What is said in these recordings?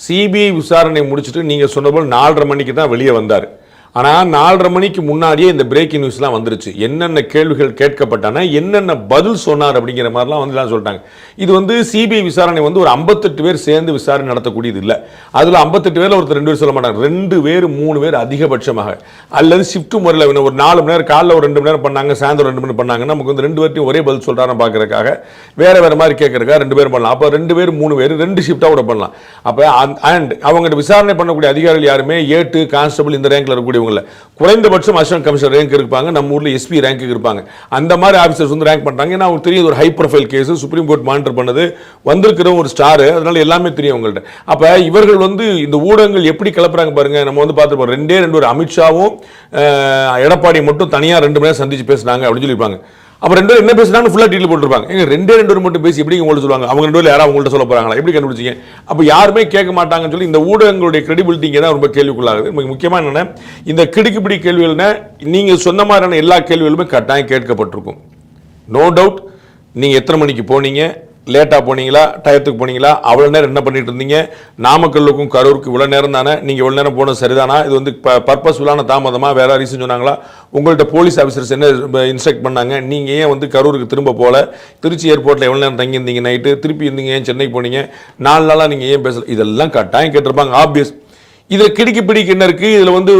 CBI விசாரணை முடிச்சுட்டு நீங்கள் சொன்ன போல் 4:30 மணிக்கு தான் வெளியே வந்தார். ஆனால் 4:30 மணிக்கு முன்னாடியே இந்த பிரேக்கிங் நியூஸ்லாம் வந்துருச்சு. என்னென்ன கேள்விகள் கேட்கப்பட்டான, என்னென்ன பதில் சொன்னார் அப்படிங்கிற மாதிரிலாம் வந்து சொல்லிட்டாங்க. இது வந்து சிபிஐ விசாரணை வந்து ஒரு 58 பேர் சேர்ந்து விசாரணை நடத்தக்கூடியது இல்லை. அதில் 58 பேரில் ஒருத்தர் 2 பேர் சொல்ல மாட்டாங்க, 2 பேர் 3 பேர் அதிகபட்சமாக, அல்லது ஷிஃப்ட் முறையில் ஒரு 4 மணி நேரம் காலைல ஒரு 2 மணி நேரம் பண்ணாங்க, சாயந்தரம் 2 மணி பண்ணாங்க. நமக்கு வந்து 2 பேர்ட்டையும் ஒரே பதில் சொல்கிறான்னு பார்க்கறதுக்காக வேறு மாதிரி கேட்கறதுக்காக 2 பேர் பண்ணலாம். அப்போ 2 பேர் 3 பேர் 2 ஷிஃப்டாக கூட பண்ணலாம். அப்போ அண்ட் அவங்க விசாரணை பண்ணக்கூடிய அதிகாரிகள் யாருமே ஏட்டு கான்ஸ்டபிள் இந்த ரேங்கில் இருக்கக்கூடிய குறைந்தபட்சம் அசிஸ்டன்ட் கமிஷனர் ரேங்க் இருப்பாங்க, நம்ம ஊர்ல எஸ்பி ரேங்க் இருப்பாங்க. அந்த மாதிரி ஆபீசர்ஸ் வந்து ரேங்க் பண்றாங்க. ஏன்னா அவங்களுக்கு தெரியும் ஒரு high profile case, supreme court monitor பண்ணது, வந்திருக்கிற ஒரு ஸ்டார், அதனால எல்லாமே தெரியும் அவங்கள்ட்ட. அப்ப இவர்கள் வந்து இந்த ஊடகங்கள் எப்படி கிளப்புறாங்க பாருங்க. நம்ம வந்து பார்த்துப்போம், 2 ஒரு அமித்ஷாவும் எடப்பாடி மட்டும் தனியா 2 மணி நேரம் சந்திச்சு பேசினாங்க அப்படின்னு சொல்லியிருப்பாங்க. அப்ப 2 பேரும் என்ன பேசுறாங்க ஃபுல்லா டீல் போட்டுருப்பாங்க. எங்க 2 மட்டும் பேசி எப்படி உங்கள்ட்ட சொல்லுவாங்க? அவங்க 2 பேரும் யாராவது உங்கள்ட்ட சொல்ல போறாங்களா? எப்படி கண்டுபிடிச்சீங்க? அப்ப யாருமே கேட்க மாட்டாங்கன்னு சொல்லி இந்த ஊடகங்களுடைய கிரெடிபிலிட்டி தான் ரொம்ப கேள்விக்குள்ளாகுது. முக்கியமா என்னன்னா, இந்த கிடுக்கிப்பிடி கேள்விகள்னா நீங்க சொன்ன மாதிரியான எல்லா கேள்விகளுமே கட்டாயம் கேட்கப்பட்டிருக்கும். No doubt. நீங்க எத்தனை மணிக்கு போனீங்க, லேட்டாக போனீங்களா, டயத்துக்கு போனீங்களா, அவ்வளோ நேரம் என்ன பண்ணிட்டு இருந்தீங்க, நாமக்கல்லுக்கும் கரூருக்கு இவ்வளோ நேரம் தானே, நீங்கள் இவ்வளோ நேரம் போனது சரிதானா, இது வந்து பர்பஸ்ஃபுல்லான தாமதமாக வேற ரீசன் சொன்னாங்களா, உங்கள்கிட்ட போலீஸ் ஆஃபீஸர்ஸ் என்ன இன்ஸ்ட்ரக்ட் பண்ணாங்க, நீங்கள் ஏன் வந்து கரூருக்கு திரும்ப போகல, திருச்சி ஏர்போர்ட்டில் எவ்வளோ நேரம் தங்கியிருந்தீங்க, நைட்டு திருப்பி இருந்தீங்க, ஏன் சென்னைக்கு போனீங்க, 4 நாளாக நீங்கள் ஏன் பேசல, இதெல்லாம் கட்டாயம் கேட்டிருப்பாங்க. ஆப்வியஸ். இதில் கிடுக்கிப்பிடிக்கு என்ன இருக்குது, இதில் வந்து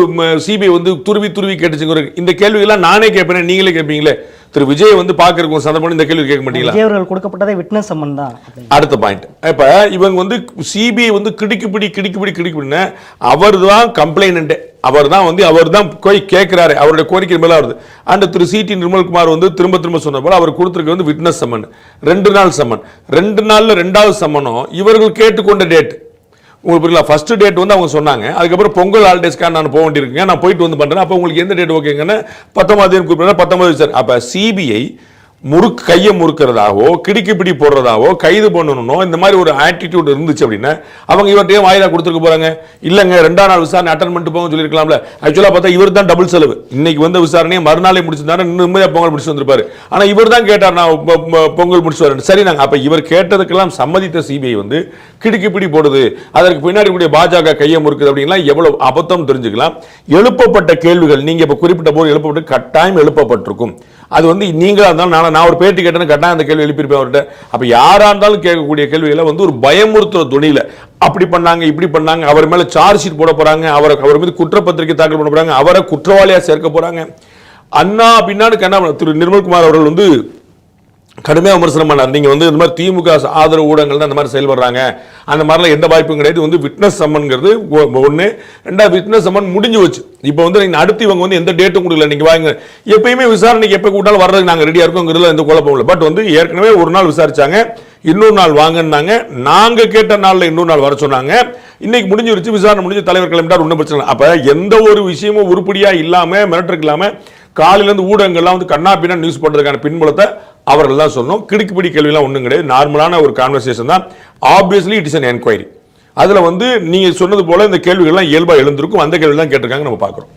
சிபிஐ வந்து துருவி கேட்டுச்சுங்க. இந்த கேள்விகள்லாம் நானே கேட்பேன், நீங்களே கேட்பீங்களே. திரு விஜய் வந்து பார்க்கறதுக்கு சந்தர்ப்பம் இந்த கேள்வி கேட்க மாட்டீங்களா? விஜய் அவர்கள் கொடுக்கப்பட்டதே விட்னஸ் சம்மன் தான். அடுத்த பாயிண்ட். இப்ப இவங்க வந்து சிபிஐ வந்து கிடுக்கிப்பிடின்னு அவர் தான் கம்ப்ளைனன்ட், அவர் தான் போய் கேட்கிறாரு, அவருடைய கோரிக்கை மேல வருது. And Thiru CT. நிர்மல்குமார் வந்து திரும்ப சொன்ன போல அவர் கொடுத்திருக்க வந்து விட்னஸ் சம்மன், 2 நாள் சம்மன். 2 நாள்ல 2வது சம்மனும் இவர்கள் கேட்டுக்கொண்ட டேட் உங்களுக்கு புரியல. ஃபர்ஸ்ட் டேட் வந்து அவங்க சொன்னாங்க, அதுக்கப்புறம் பொங்கல் ஹாலிடேஸ்க்காக நான் போக வேண்டியிருக்கேன், நான் போயிட்டு வந்து பண்றேன். அப்போ உங்களுக்கு எந்த டேட் ஓகேங்கன்னு 19 குறிப்பிட்ட 19 சார். அப்ப சிபிஐ கையை முறுக்கிறதாவோ கிடுக்கிப்பிடி போடுறதாவோ கைது பண்ணணும்னோ இந்த மாதிரி ஒரு ஆட்டிடியூட் இருந்துச்சு அப்படின்னா அவங்க இவர்கிட்டயே வாயிலா கொடுத்துருக்க போறாங்க. இல்லங்க 2ஆம் நாள் விசாரணை அட்டன் பண்ணிட்டு போங்க சொல்லிருக்கலாம்ல. ஆக்சுவலா பார்த்தா இவர் தான் டபுள் செலவு. இன்னைக்கு வந்து விசாரணையை மறுநாளே முடிச்சிருந்தாரு, நிம்மதியா பொங்கல் முடிச்சு வந்திருப்பாரு. ஆனா இவர் தான் கேட்டார், நான் பொங்கல் முடிச்சு வரேன். சரி, நாங்க அப்ப இவர் கேட்டதுக்கெல்லாம் சம்மதித்த சிபிஐ வந்து கிடுக்கிப்பிடி போடுது, அதற்கு பின்னாடி கூடிய பாஜக கையை முறுக்குது அப்படின்னா எவ்வளவு அபத்தம் தெரிஞ்சுக்கலாம். எழுப்பப்பட்ட கேள்விகள் நீங்க இப்ப குறிப்பிட்ட போது எழுப்பப்பட்டு கட்டாயம் எழுப்பப்பட்டிருக்கும். அது வந்து நீங்களா இருந்தாலும் நான் ஒரு பேட்டி கேட்டேன்னு கட்டாயம் அந்த கேள்வி எழுப்பியிருப்பேன் அவர்கிட்ட. அப்ப யாரா இருந்தாலும் கேட்கக்கூடிய கேள்விகளை வந்து ஒரு பயமுறுத்துற துணியில அப்படி பண்ணாங்க இப்படி பண்ணாங்க, அவர் மேல சார்ஜ் ஷீட் போட போறாங்க, அவர் மீது குற்றப்பத்திரிகை தாக்கல் பண்ண போறாங்க, அவரை குற்றவாளியா சேர்க்க போறாங்க. அண்ணா பின்னாடி திரு நிர்மல்குமார் அவர்கள் வந்து கடுமையாக விமர்சனம் பண்ணார். நீங்க வந்து இந்த மாதிரி திமுக ஆதரவு ஊடகங்கள் தான் இந்த மாதிரி செயல்படுறாங்க, அந்த மாதிரிலாம் எந்த வாய்ப்பும் கிடையாது. வந்து விட்னஸ் சம்மன்ங்கிறது ஒன்று. 2வது விட்னஸ் சம்மன் முடிஞ்சு வச்சு. இப்போ வந்து நீங்க அடுத்து இவங்க வந்து எந்த டேட்டும் கொடுக்கல. நீங்க வாங்க, எப்பயுமே விசாரணைக்கு எப்போ கூட்டாலும் வர்றதுக்கு நாங்கள் ரெடியா இருக்கோங்கிறதுல எந்த குழப்பம் இல்லை. பட் வந்து ஏற்கனவே ஒரு நாள் விசாரிச்சாங்க, இன்னொரு நாள் வாங்கினாங்க, நாங்க கேட்ட நாள்ல இன்னொரு நாள் வர சொன்னாங்க. இன்னைக்கு முடிஞ்சிருச்சு, விசாரணை முடிஞ்சு தலைவர் கிளம்பிட்டார், ஒன்றும் பிரச்சனை. அப்ப எந்த ஒரு விஷயமும் உருப்படியா இல்லாம மிரட்டருக்கு இல்லாம காலையிலேருந்து ஊடகங்கள்லாம் வந்து கண்ணா பின்னா நியூஸ் பண்ணுறதுக்கான பின்புலத்தை அவர்கள் தான் சொல்லணும். கிடுக்கிப்பிடி கேள்விலாம் ஒன்றும் கிடையாது, நார்மலான ஒரு கான்வர்சேஷன் தான். Obviously it is an enquiry. அதில் வந்து நீங்கள் சொன்னது போல இந்த கேள்விகள்லாம் இயல்பாக எழுந்திருக்கும், அந்த கேள்வி தான் கேட்டிருக்காங்க நம்ம பார்க்குறோம்.